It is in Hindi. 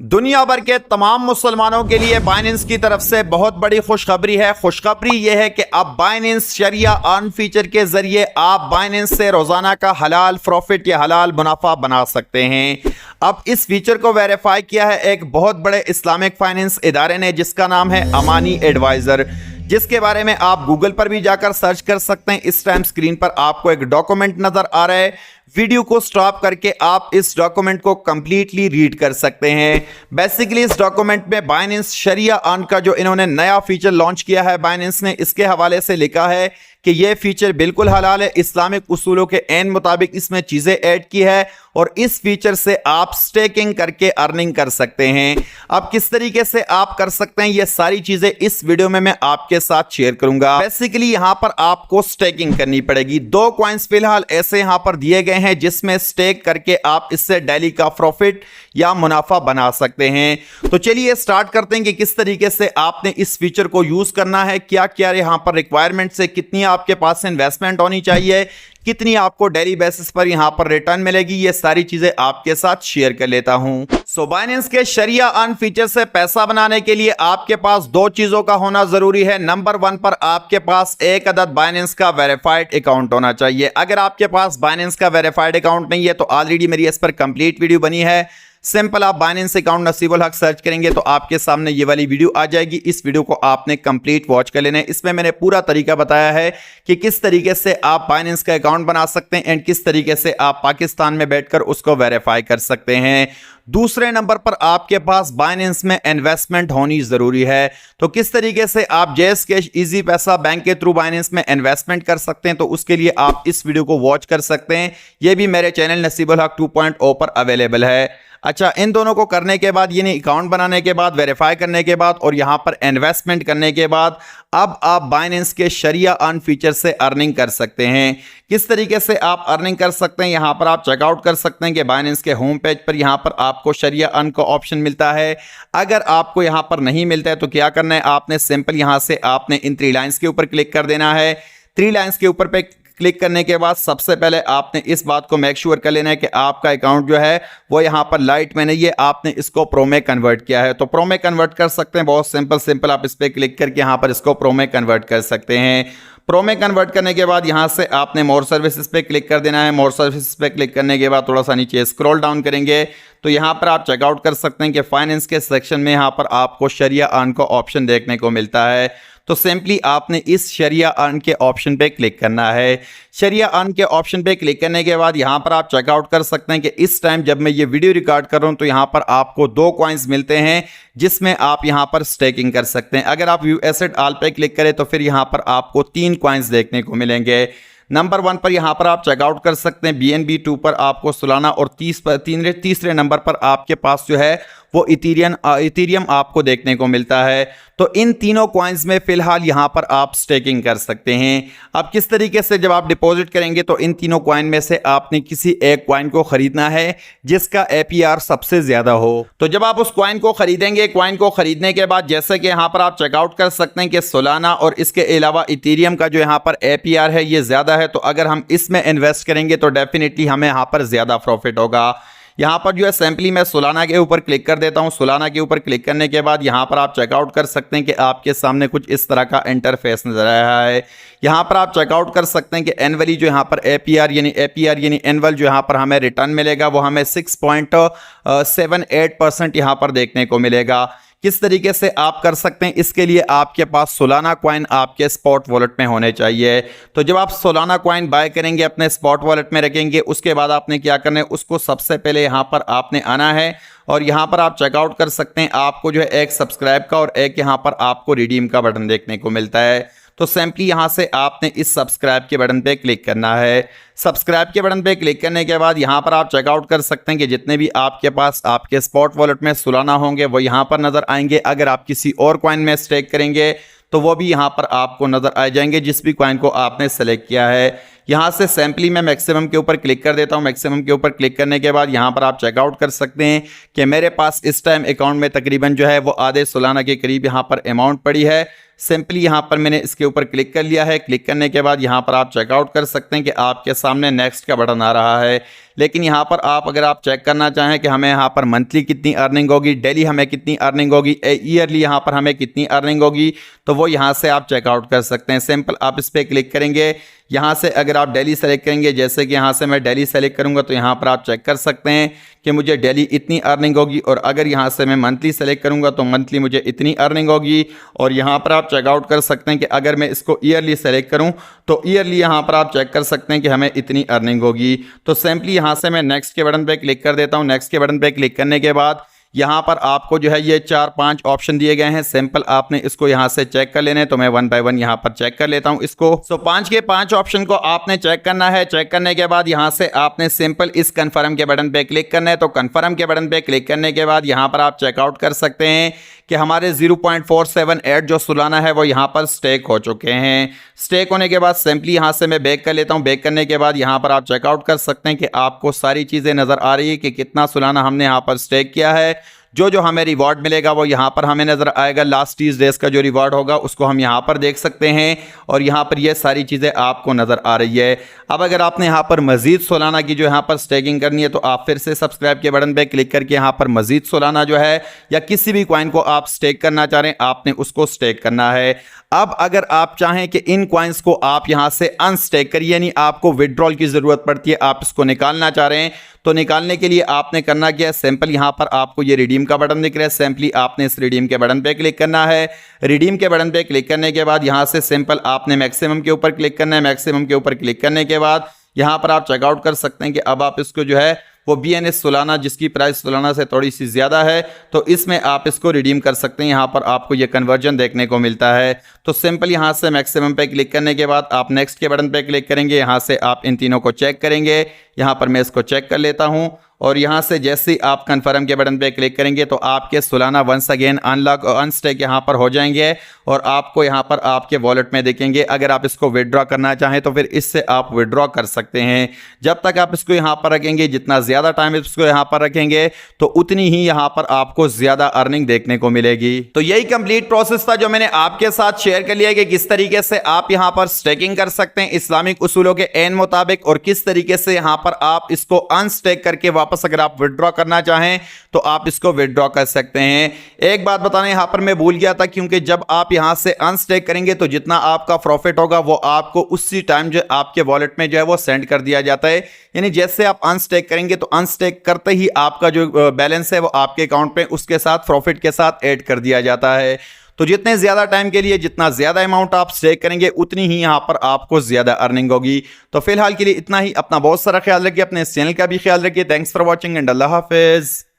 दुनिया भर के तमाम मुसलमानों के लिए बाइनेंस की तरफ से बहुत बड़ी खुशखबरी है। खुशखबरी यह है कि अब बाइनेंस शरिया अर्न फीचर के जरिए आप बाइनेंस से रोजाना का हलाल प्रॉफिट या हलाल मुनाफा बना सकते हैं। अब इस फीचर को वेरीफाई किया है एक बहुत बड़े इस्लामिक फाइनेंस इदारे ने, जिसका नाम है अमानी एडवाइजर, जिसके बारे में आप गूगल पर भी जाकर सर्च कर सकते हैं। इस टाइम स्क्रीन पर आपको एक डॉक्यूमेंट नजर आ रहा है। वीडियो को स्टॉप करके आप इस डॉक्यूमेंट को कंप्लीटली रीड कर सकते हैं। बेसिकली इस डॉक्यूमेंट में बाइनेंस शरिया अर्न का जो इन्होंने नया फीचर लॉन्च किया है बाइनेंस ने, इसके हवाले से लिखा है कि यह फीचर बिल्कुल हलाल है। इस्लामिक उसूलों के एन मुताबिक इसमें चीजें ऐड की है और इस फीचर से आप स्टेकिंग करके अर्निंग कर सकते हैं। अब किस तरीके से आप कर सकते हैं ये सारी चीजें इस वीडियो में मैं आपके साथ शेयर करूंगा। बेसिकली यहां पर आपको स्टेकिंग करनी पड़ेगी। 2 कॉइन्स फिलहाल ऐसे यहां पर दिए गए हैं जिसमें स्टेक करके आप इससे डेली का प्रॉफिट या मुनाफा बना सकते हैं। तो चलिए स्टार्ट करते हैं कि किस तरीके से आपने इस फीचर को यूज करना है, क्या क्या यहां पर रिक्वायरमेंट्स है, कितनी आपके पास इन्वेस्टमेंट होनी चाहिए, कितनी आपको डेली बेसिस पर यहां पर रिटर्न मिलेगी, ये सारी चीजें आपके साथ शेयर कर लेता हूं। सो बाइनेंस के शरिया अर्न फीचर से पैसा बनाने के लिए आपके पास 2 चीजों का होना जरूरी है। नंबर 1 पर आपके पास एक अदद बाइनेंस का वेरीफाइड अकाउंट होना चाहिए। अगर आपके पास बाइनेंस का वेरीफाइड अकाउंट नहीं है तो ऑलरेडी मेरी इस पर कंप्लीट वीडियो बनी है। सिंपल आप बाइनेंस अकाउंट नसीबुल हक सर्च करेंगे तो आपके सामने ये वाली वीडियो आ जाएगी। इस वीडियो को आपने कंप्लीट वॉच कर लेना है। इसमें मैंने पूरा तरीका बताया है कि किस तरीके से आप बाइनेंस का अकाउंट बना सकते हैं एंड किस तरीके से आप पाकिस्तान में बैठकर उसको वेरीफाई कर सकते हैं। दूसरे नंबर पर आपके पास बाइनेंस में इन्वेस्टमेंट होनी जरूरी है। तो किस तरीके से आप जैस कैश इजी पैसा बैंक के थ्रू बाइनेंस में इन्वेस्टमेंट कर सकते हैं, तो उसके लिए आप इस वीडियो को वॉच कर सकते हैं। यह भी मेरे चैनल नसीबुल हक 2.0 पर अवेलेबल है। अच्छा, इन दोनों को करने के बाद, यानी अकाउंट बनाने के बाद, वेरीफाई करने के बाद और यहां पर इन्वेस्टमेंट करने के बाद, अब आप बाइनेंस के शरिया अर्न फीचर से अर्निंग कर सकते हैं। किस तरीके से आप अर्निंग कर सकते हैं, यहां पर आप चेकआउट कर सकते हैं कि बाइनेंस के होम पेज पर यहां पर आपको शरिया अर्न का ऑप्शन मिलता है। अगर आपको यहां पर नहीं मिलता है तो क्या करना है, आपने सिंपल यहां से आपने इन 3 लाइंस के ऊपर क्लिक कर देना है। 3 लाइंस के ऊपर पे क्लिक करने के बाद सबसे पहले आपने इस बात को मेक श्योर कर लेना है कि आपका अकाउंट जो है वो यहाँ पर लाइट में नहीं है, आपने इसको प्रो में कन्वर्ट किया है। तो प्रो में कन्वर्ट कर सकते हैं, बहुत सिंपल आप इस पर क्लिक करके यहाँ पर इसको प्रो में कन्वर्ट कर सकते हैं। प्रो में कन्वर्ट करने के बाद यहाँ से आपने मोर सर्विसेज पे क्लिक कर देना है। मोर सर्विसेज पे क्लिक करने के बाद थोड़ा सा नीचे स्क्रॉल डाउन करेंगे तो यहाँ पर आप चेकआउट कर सकते हैं कि फाइनेंस के सेक्शन में यहाँ पर आपको शरिया अर्न का ऑप्शन देखने को मिलता है। तो सिंपली आपने इस शरिया अर्न के ऑप्शन पे क्लिक करना है। शरिया अर्न के ऑप्शन पे क्लिक करने के बाद यहाँ पर आप चेकआउट कर सकते हैं कि इस टाइम जब मैं ये वीडियो रिकॉर्ड कर रहा हूँ तो यहाँ पर आपको 2 कॉइन्स मिलते हैं जिसमें आप यहाँ पर स्टेकिंग कर सकते हैं। अगर आप व्यू एसेट ऑल पे क्लिक करें तो फिर यहाँ पर आपको 3 कॉइन्स देखने को मिलेंगे। नंबर 1 पर यहाँ पर आप चेकआउट कर सकते हैं BNB 2 पर आपको सालाना, और तीसरे नंबर पर आपके पास जो है वो इथेरियम आपको देखने को मिलता है। तो इन तीनों कॉइन्स में फिलहाल यहाँ पर आप स्टेकिंग कर सकते हैं। अब किस तरीके से, जब आप डिपॉजिट करेंगे तो इन तीनों कॉइन में से आपने किसी एक कॉइन को खरीदना है जिसका APR सबसे ज्यादा हो। तो जब आप उस कॉइन को खरीदेंगे, कॉइन को खरीदने के बाद जैसे कि यहाँ पर आप चेकआउट कर सकते हैं कि सोलाना और इसके अलावा इथेरियम का जो यहाँ पर APR है ये ज्यादा है। तो अगर हम इसमें इन्वेस्ट करेंगे तो डेफिनेटली हमें यहाँ पर ज्यादा प्रॉफिट होगा। यहाँ पर जो है सिंपली मैं सोलाना के ऊपर क्लिक कर देता हूँ। सोलाना के ऊपर क्लिक करने के बाद यहाँ पर आप चेकआउट कर सकते हैं कि आपके सामने कुछ इस तरह का इंटरफेस नजर आ रहा है। यहाँ पर आप चेकआउट कर सकते हैं कि एनुअली जो यहाँ पर APR यानी एनुअल जो यहाँ पर हमें रिटर्न मिलेगा वो हमें 6.78% यहाँ पर देखने को मिलेगा। किस तरीके से आप कर सकते हैं, इसके लिए आपके पास सोलाना कॉइन आपके स्पॉट वॉलेट में होने चाहिए। तो जब आप सोलाना कॉइन बाय करेंगे, अपने स्पॉट वॉलेट में रखेंगे, उसके बाद आपने क्या करना है, उसको सबसे पहले यहाँ पर आपने आना है और यहाँ पर आप चेकआउट कर सकते हैं। आपको जो है एक सब्सक्राइब का और एक यहाँ पर आपको रिडीम का बटन देखने को मिलता है। तो सिंपली यहाँ से आपने इस सब्सक्राइब के बटन पे क्लिक करना है। सब्सक्राइब के बटन पे क्लिक करने के बाद यहाँ पर आप चेकआउट कर सकते हैं कि जितने भी आपके पास आपके स्पॉट वॉलेट में सोलाना होंगे वो यहाँ पर नजर आएंगे। अगर आप किसी और कॉइन में स्टेक करेंगे तो वो भी यहाँ पर आपको नज़र आ जाएंगे जिस भी कॉइन को आपने सेलेक्ट किया है। यहाँ से सिंपली मैं मैक्सिमम के ऊपर क्लिक कर देता हूँ। मैक्सिमम के ऊपर क्लिक करने के बाद यहाँ पर आप चेकआउट कर सकते हैं कि मेरे पास इस टाइम अकाउंट में तकरीबन जो है वो आधे सालाना के करीब यहाँ पर अमाउंट पड़ी है। सिंपली यहाँ पर मैंने इसके ऊपर क्लिक कर लिया है। क्लिक करने के बाद यहाँ पर आप चेकआउट कर सकते हैं कि आपके सामने नेक्स्ट का बटन आ रहा है। लेकिन यहाँ पर अगर आप चेक करना चाहें कि हमें यहाँ पर मंथली कितनी अर्निंग होगी, डेली हमें कितनी अर्निंग होगी, ईयरली यहाँ पर हमें कितनी अर्निंग होगी, तो वो यहाँ से आप चेकआउट कर सकते हैं। सिंपल आप इस पर क्लिक करेंगे। यहाँ से अगर आप डेली सेलेक्ट करेंगे, जैसे कि यहाँ से मैं डेली सेलेक्ट करूँगा, तो यहाँ पर आप चेक कर सकते हैं कि मुझे डेली इतनी अर्निंग होगी। और अगर यहाँ से मैं मंथली सेलेक्ट करूँगा तो मंथली मुझे इतनी अर्निंग होगी। और यहाँ पर आप चेकआउट कर सकते हैं कि अगर मैं इसको ईयरली सेलेक्ट करूँ तो ईयरली यहाँ पर आप चेक कर सकते हैं कि हमें इतनी अर्निंग होगी। तो सिंपली यहाँ से मैं नेक्स्ट के बटन पे क्लिक कर देता हूँ। नेक्स्ट के बटन पे क्लिक करने के बाद यहाँ पर आपको जो है ये 4-5 ऑप्शन दिए गए हैं। सिंपल आपने इसको यहाँ से चेक कर लेने, तो मैं 1 बाय 1 यहाँ पर चेक कर लेता हूँ इसको। 5 के 5 ऑप्शन को आपने चेक करना है। चेक करने के बाद यहाँ से आपने सिंपल इस कन्फर्म के बटन पे क्लिक करना है। तो कन्फर्म के बटन पे क्लिक करने के बाद यहाँ पर आप चेकआउट कर सकते हैं कि हमारे 0.478 जो सालाना है वो यहाँ पर स्टेक हो चुके हैं। स्टेक होने के बाद सिंपली यहाँ से मैं बैक कर लेता हूँ। बैक करने के बाद यहाँ पर आप चेकआउट कर सकते हैं कि आपको सारी चीज़ें नज़र आ रही है कि कितना सालाना हमने यहाँ पर स्टेक किया है। जो हमें रिवॉर्ड मिलेगा वो यहाँ पर हमें नज़र आएगा। लास्ट 30 डेज का जो रिवॉर्ड होगा उसको हम यहाँ पर देख सकते हैं। और यहाँ पर ये सारी चीज़ें आपको नज़र आ रही है। अब अगर आपने यहाँ पर मज़ीद सालाना की जो यहाँ पर स्टेकिंग करनी है तो आप फिर से सब्सक्राइब के बटन पे क्लिक करके यहाँ पर मज़ीद सालाना जो है या किसी भी कॉइन को आप स्टेक करना चाह रहे हैं, आपने उसको स्टेक करना है। अब अगर आप चाहें कि इन कॉइन्स को आप यहाँ से अनस्टेक करिए, यानी आपको विड्रॉल की ज़रूरत पड़ती है, आप इसको निकालना चाह रहे हैं, तो निकालने के लिए आपने करना क्या है, सिंपल यहाँ पर आपको ये रिडीम का बटन दिख रहा है। सिंपली आपने इस रिडीम के बटन पे क्लिक करना है। रिडीम के बटन पे क्लिक करने के बाद यहाँ से सिंपल आपने मैक्सिमम के ऊपर क्लिक करना है। मैक्सिमम के ऊपर क्लिक करने के बाद यहाँ पर आप चेकआउट कर सकते हैं कि अब आप इसको जो है वो BNS सालाना, जिसकी प्राइस सालाना से थोड़ी सी ज़्यादा है, तो इसमें आप इसको रिडीम कर सकते हैं। यहाँ पर आपको ये कन्वर्जन देखने को मिलता है। तो सिंपल यहाँ से मैक्सिमम पे क्लिक करने के बाद आप नेक्स्ट के बटन पे क्लिक करेंगे। यहाँ से आप इन तीनों को चेक करेंगे। यहाँ पर मैं इसको चेक कर लेता हूँ। और यहाँ से जैसे ही आप कन्फर्म के बटन पे क्लिक करेंगे तो आपके सालाना वंस अगेन अनलॉक और अनस्टेक यहाँ पर हो जाएंगे और आपको यहाँ पर आपके वॉलेट में दिखेंगे। अगर आप इसको विड्रॉ करना चाहें तो फिर इससे आप विड्रॉ कर सकते हैं। जब तक आप इसको यहाँ पर रखेंगे, जितना ज़्यादा टाइम इसको यहाँ पर रखेंगे तो उतनी ही यहाँ पर आपको ज़्यादा अर्निंग देखने को मिलेगी। तो यही कंप्लीट प्रोसेस था जो मैंने आपके साथ शेयर कर लिया कि किस तरीके से आप यहाँ पर स्टेकिंग कर सकते हैं इस्लामिक उसूलों के एन मुताबिक, और किस तरीके से यहाँ पर आप इसको अनस्टेक करके वापस अगर आप विड्रॉ करना चाहें तो आप इसको विड्रॉ कर सकते हैं। एक बात बताना यहां पर मैं भूल गया था, क्योंकि जब आप यहां से अनस्टेक करेंगे तो जितना आपका प्रॉफिट होगा वो आपको उसी टाइम जो आपके वॉलेट में जो है वो सेंड कर दिया जाता है। यानी जैसे आप अनस्टेक करेंगे तो अनस्टेक करते ही आपका जो बैलेंस है वो आपके अकाउंट पे उसके साथ प्रॉफिट के साथ ऐड कर दिया जाता है। तो जितने ज़्यादा टाइम के लिए जितना ज़्यादा अमाउंट आप स्टेक करेंगे उतनी ही यहाँ पर आपको ज़्यादा अर्निंग होगी। तो फिलहाल के लिए इतना ही। अपना बहुत सारा ख्याल रखिए, अपने इस चैनल का भी ख्याल रखिए। थैंक्स फॉर वॉचिंग एंड अल्लाह हाफिज़।